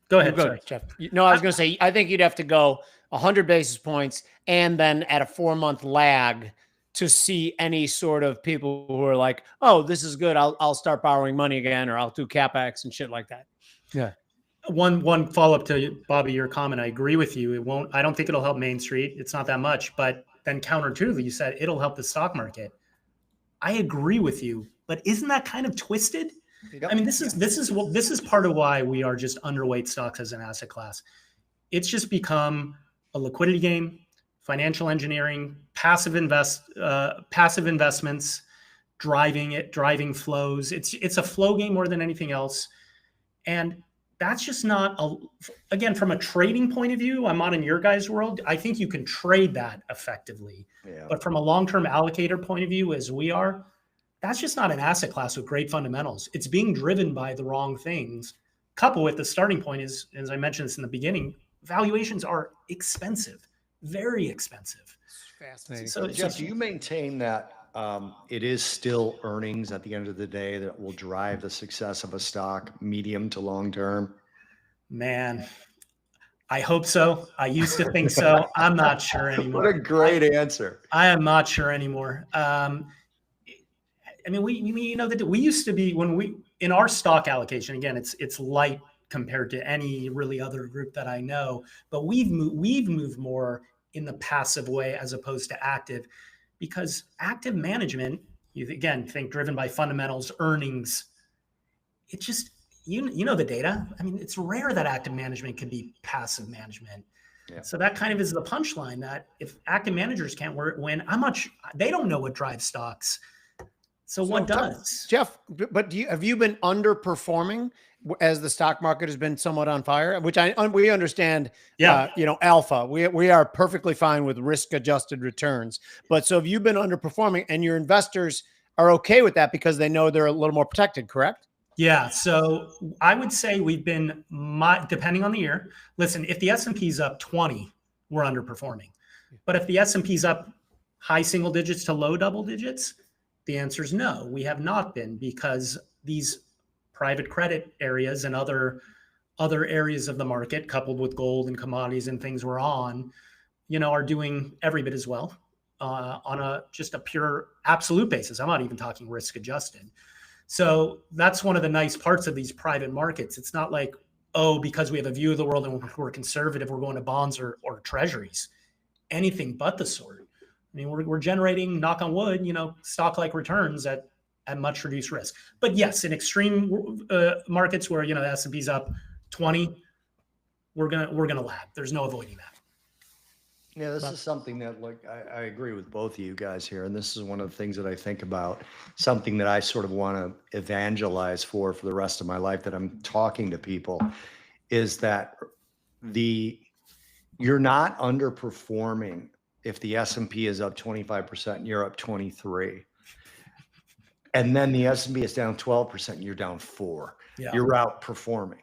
go ahead, Jeff. No, I was going to say, I think you'd have to go 100 basis points and then at a 4-month lag to see any sort of people who are like, oh, this is good, I'll start borrowing money again, or I'll do CapEx and shit like that. Yeah. One follow-up to Bobby, your comment. I agree with you. I don't think it'll help Main Street. It's not that much. But then counterintuitively, you said it'll help the stock market. I agree with you, but isn't that kind of twisted? I mean, this is part of why we are just underweight stocks as an asset class. It's just become a liquidity game, financial engineering, passive investments, driving flows. It's a flow game more than anything else. And that's just not again, from a trading point of view, I'm not in your guys' world. I think you can trade that effectively. Yeah. But from a long-term allocator point of view, as we are, that's just not an asset class with great fundamentals. It's being driven by the wrong things. Coupled with the starting point is, as I mentioned this in the beginning, valuations are expensive, very expensive. Fascinating. So Jeff, do you maintain that it is still earnings at the end of the day that will drive the success of a stock medium to long term? Man, I hope so. I used to think so. I'm not sure anymore. What a great answer. I am not sure anymore. I mean, we used to be, in our stock allocation, again, it's light compared to any really other group that I know, but we've moved more in the passive way as opposed to active, because active management, you again think driven by fundamentals, earnings. It just, the data. I mean, it's rare that active management can be passive management. Yeah. So that kind of is the punchline, that if active managers can't win, they don't know what drives stocks. So what does? Jeff, but have you been underperforming as the stock market has been somewhat on fire, which we understand, alpha, we are perfectly fine with risk adjusted returns. But so have you been underperforming, and your investors are okay with that because they know they're a little more protected, correct? Yeah. So I would say we've been, depending on the year, listen, if the S&P is up 20, we're underperforming. But if the S&P is up high single digits to low double digits, the answer is no, we have not been, because these private credit areas and other areas of the market, coupled with gold and commodities and things we're on, are doing every bit as well on just a pure absolute basis. I'm not even talking risk adjusted. So that's one of the nice parts of these private markets. It's not like, oh, because we have a view of the world and we're conservative, we're going to bonds or treasuries. Anything but the sort. I mean, we're generating, knock on wood, stock-like returns at much reduced risk. But yes, in extreme markets where the S&P's up 20, we're gonna lag. There's no avoiding that. Yeah, this is something that, I agree with both of you guys here, and this is one of the things that I think about, something that I sort of want to evangelize for the rest of my life, that I'm talking to people, is that you're not underperforming if the S&P is up 25% and you're up 23, and then the S&P is down 12% and you're down 4. Yeah. You're outperforming,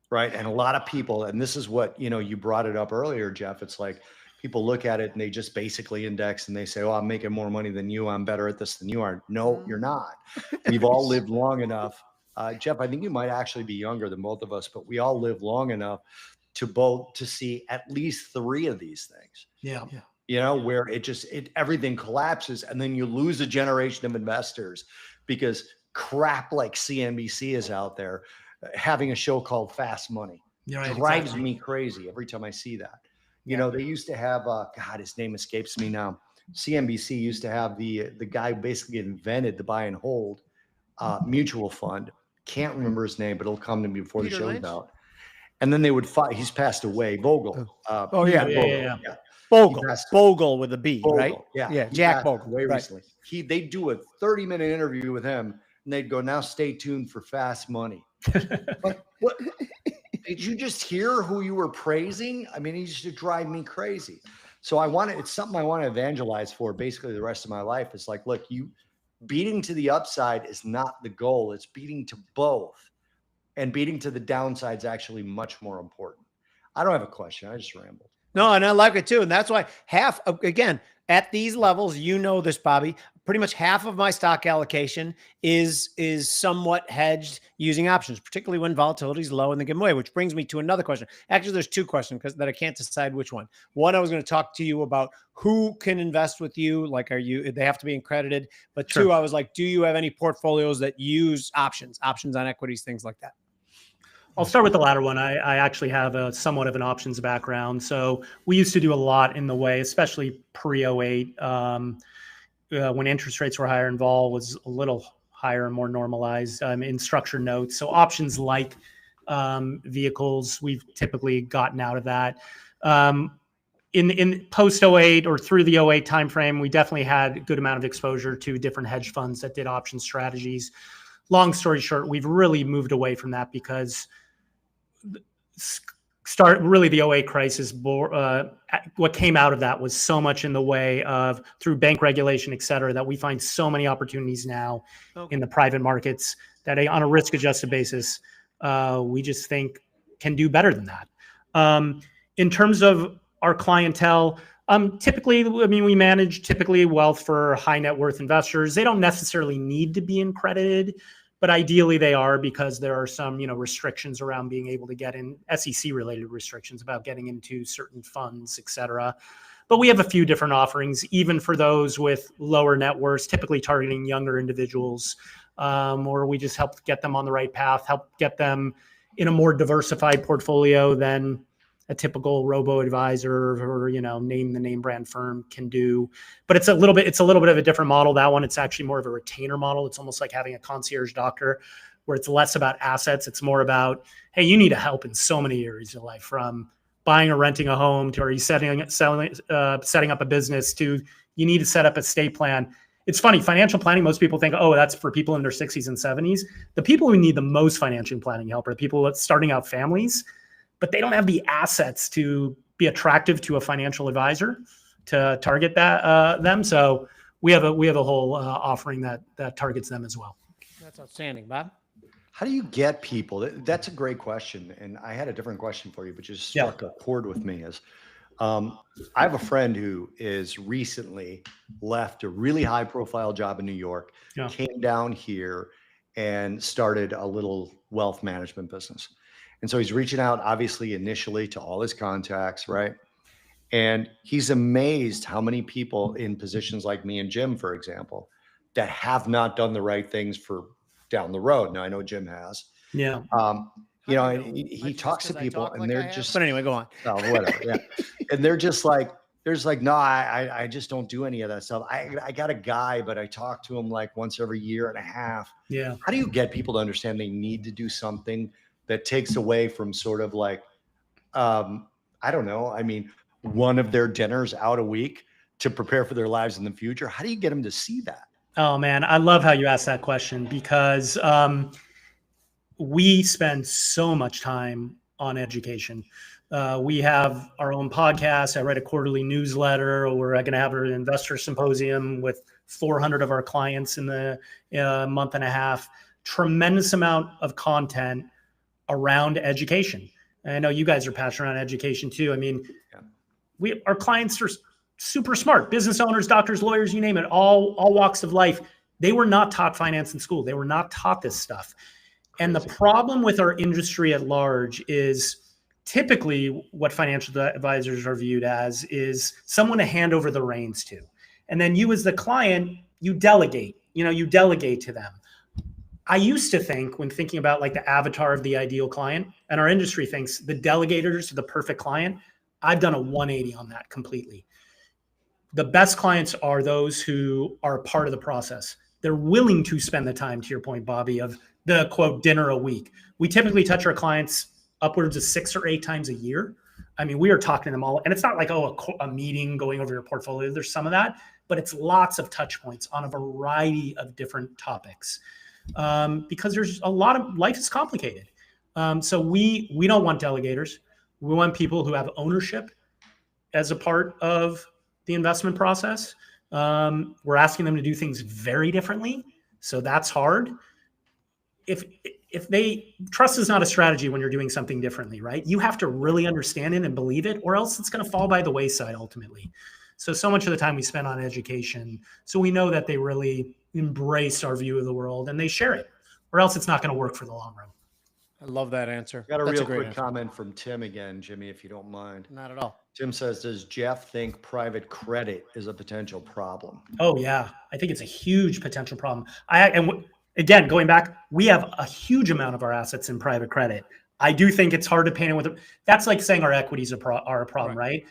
right? And a lot of people, and this is what, you brought it up earlier, Jeff, it's like, people look at it and they just basically index and they say, oh, I'm making more money than you, I'm better at this than you are. No, you're not. We've all lived long enough. Jeff, I think you might actually be younger than both of us, but we all live long enough to see at least 3 of these things. Yeah. Where everything collapses, and then you lose a generation of investors because crap like CNBC is out there having a show called Fast Money. Drives me crazy every time I see that. They used to have, God, his name escapes me now. CNBC used to have the guy who basically invented the buy and hold mutual fund. Can't remember his name, but it'll come to me before the show's out. And then they would fight. He's passed away. Bogle. Yeah. Bogle with a B, Bogle, right? Yeah. Jack Bogle. Way recently. They'd do a 30-minute interview with him, and they'd go, now stay tuned for Fast Money. What? Did you just hear who you were praising? I mean, he used to drive me crazy. So it's something I want to evangelize for basically the rest of my life. It's like, look, beating to the upside is not the goal. It's beating to both. And beating to the downside is actually much more important. I don't have a question. I just rambled. No, and I like it too. And that's why again, at these levels, this, Bobby, pretty much half of my stock allocation is somewhat hedged using options, particularly when volatility is low and they give away, which brings me to another question. Actually, there's 2 questions that I can't decide which one. One, I was going to talk to you about who can invest with you. Like, they have to be accredited, but sure. 2, I was like, do you have any portfolios that use options on equities, things like that? I'll start with the latter one. I actually have somewhat of an options background. So we used to do a lot in the way, especially pre-08, when interest rates were higher and vol was a little higher and more normalized in structured notes. So options like vehicles, we've typically gotten out of that. In post 08 or through the 08 timeframe, we definitely had a good amount of exposure to different hedge funds that did option strategies. Long story short, we've really moved away from that because the 08 crisis, what came out of that was so much in the way of, through bank regulation, et cetera, that we find so many opportunities now in the private markets that on a risk adjusted basis, we just think can do better than that. In terms of our clientele, we manage wealth for high net worth investors. They don't necessarily need to be accredited, but ideally they are, because there are some, restrictions around being able to get in, SEC related restrictions about getting into certain funds, et cetera. But we have a few different offerings, even for those with lower net worths, typically targeting younger individuals, or we just help get them on the right path, help get them in a more diversified portfolio than a typical robo-advisor or, name the name brand firm can do. But it's a little bit of a different model. That one, it's actually more of a retainer model. It's almost like having a concierge doctor, where it's less about assets. It's more about, hey, you need help in so many areas of life, from buying or renting a home to, are you setting up a business to, you need to set up a estate plan. It's funny, financial planning, most people think, oh, that's for people in their 60s and 70s. The people who need the most financial planning help are the people that's starting out families, but they don't have the assets to be attractive to a financial advisor to target them. So we have a whole offering that targets them as well. That's outstanding, Bob. How do you get people? That's a great question. And I had a different question for you, but just struck a chord with me is, I have a friend who is recently left a really high profile job in New York, came down here and started a little wealth management business. And so he's reaching out, obviously, initially to all his contacts, right? And he's amazed how many people in positions like me and Jim, for example, that have not done the right things for down the road. Now, I know Jim has. Yeah. You know, and he talks to people and they're just, but anyway, go on. Oh, whatever. Yeah. And they're just like, no, I just don't do any of that stuff. I got a guy, but I talk to him like once every year and a half. Yeah. How do you get people to understand they need to do something that takes away from sort of like, I don't know. I mean, one of their dinners out a week to prepare for their lives in the future. How do you get them to see that? Oh man, I love how you asked that question because we spend so much time on education. We have our own podcast. I write a quarterly newsletter. We're going to have an investor symposium with 400 of our clients in the month and a half. Tremendous amount of content around education. And I know you guys are passionate around education too. I mean, our clients are super smart, business owners, doctors, lawyers, you name it, all walks of life. They were not taught finance in school. They were not taught this stuff. And the problem with our industry at large is typically what financial advisors are viewed as is someone to hand over the reins to. And then you as the client, you delegate to them. I used to think when thinking about like the avatar of the ideal client, and our industry thinks the delegators to the perfect client, I've done a 180 on that completely. The best clients are those who are part of the process. They're willing to spend the time, to your point, Bobby, of the quote dinner a week. We typically touch our clients upwards of 6 or 8 times a year. I mean, we are talking to them all, and it's not like, a meeting going over your portfolio. There's some of that, but it's lots of touch points on a variety of different topics because there's a lot of life is complicated. So we don't want delegators. We want people who have ownership as a part of the investment process. We're asking them to do things very differently. So that's hard. If they trust is not a strategy when you're doing something differently, right? You have to really understand it and believe it, or else it's going to fall by the wayside ultimately. So much of the time we spend on education. So we know that they really embrace our view of the world and they share it, or else it's not going to work for the long run. I love that answer. Got a real quick comment from Tim again, Jimmy, if you don't mind. Not at all. Tim says, does Jeff think private credit is a potential problem? Oh yeah. I think it's a huge potential problem. Again, going back, we have a huge amount of our assets in private credit. I do think it's hard to paint it with that's like saying our equities are a problem, right?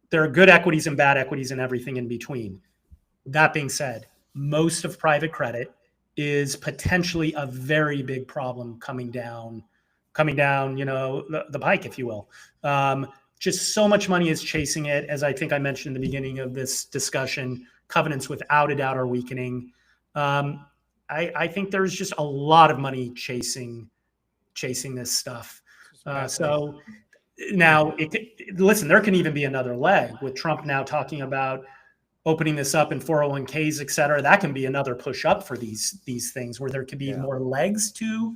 There are good equities and bad equities and everything in between. That being said, most of private credit is potentially a very big problem coming down, the pike, if you will. Just so much money is chasing it. As I think I mentioned in the beginning of this discussion, covenants without a doubt are weakening. I think there's just a lot of money chasing this stuff. So now, listen, there can even be another leg with Trump now talking about opening this up in 401ks, et cetera. That can be another push up for these things where there could be more legs to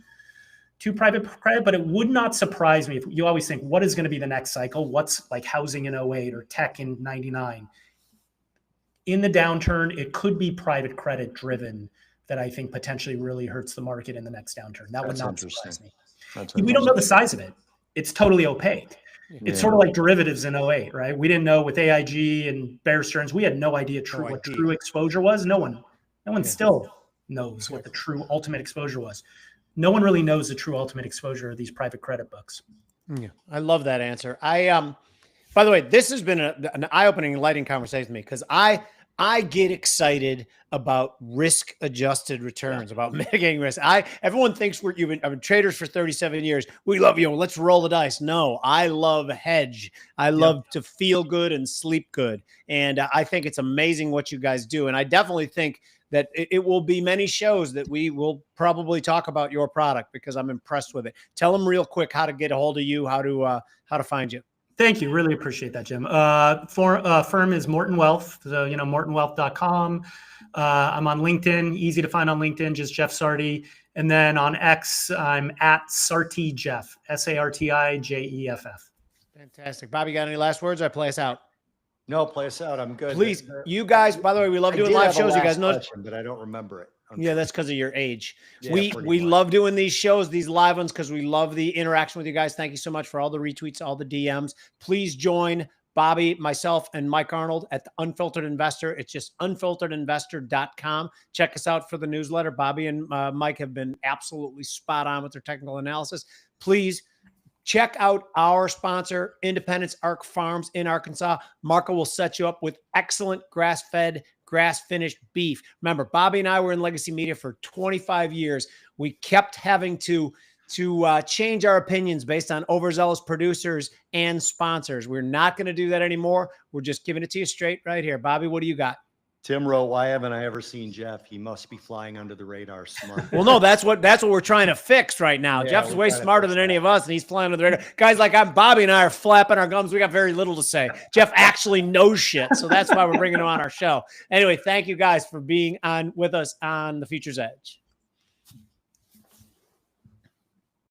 private credit. But it would not surprise me if you always think, what is going to be the next cycle? What's like housing in 08 or tech in 99? In the downturn, it could be private credit driven that I think potentially really hurts the market in the next downturn. That would not surprise me. We don't know the size of it. It's totally opaque. It's sort of like derivatives in 08, right? We didn't know with AIG and Bear Stearns, we had no idea what true exposure was. No one still knows what the true ultimate exposure was. No one really knows the true ultimate exposure of these private credit books. Yeah, I love that answer. By the way, this has been an eye-opening, enlightening conversation with me because I I get excited about risk-adjusted returns, about mitigating risk. Everyone thinks I've been traders for 37 years. We love you. Let's roll the dice. No, I love hedge. I love to feel good and sleep good. And I think it's amazing what you guys do. And I definitely think that it will be many shows that we will probably talk about your product because I'm impressed with it. Tell them real quick how to get a hold of you, how to find you. Thank you. Really appreciate that, Jim. Firm is Morton Wealth. So, mortonwealth.com. I'm on LinkedIn, easy to find on LinkedIn, just Jeff Sarty. And then on X, I'm at Sarty Jeff, SartiJeff. Fantastic. Bobby, got any last words? I play us out. No, play us out. I'm good. Please, you guys, by the way, we love doing live shows. You guys know, but I don't remember it. Yeah, that's because of your age. Yeah, we love doing these shows, these live ones, because we love the interaction with you guys. Thank you so much for all the retweets, all the DMs. Please join Bobby, myself, and Mike Arnold at the Unfiltered Investor. It's just unfilteredinvestor.com. Check us out for the newsletter. Bobby and Mike have been absolutely spot on with their technical analysis. Please check out our sponsor, Independence Arc Farms in Arkansas. Marco will set you up with excellent grass-fed, grass-finished beef. Remember, Bobby and I were in legacy media for 25 years. We kept having to change our opinions based on overzealous producers and sponsors. We're not going to do that anymore. We're just giving it to you straight right here. Bobby, what do you got? Tim wrote, why haven't I ever seen Jeff? He must be flying under the radar smart. Well, no, that's what we're trying to fix right now. Yeah, Jeff's way smarter than any of us, and he's flying under the radar. Guys like Bobby and I are flapping our gums. We got very little to say. Jeff actually knows shit, so that's why we're bringing him on our show. Anyway, thank you guys for being on with us on The Future's Edge.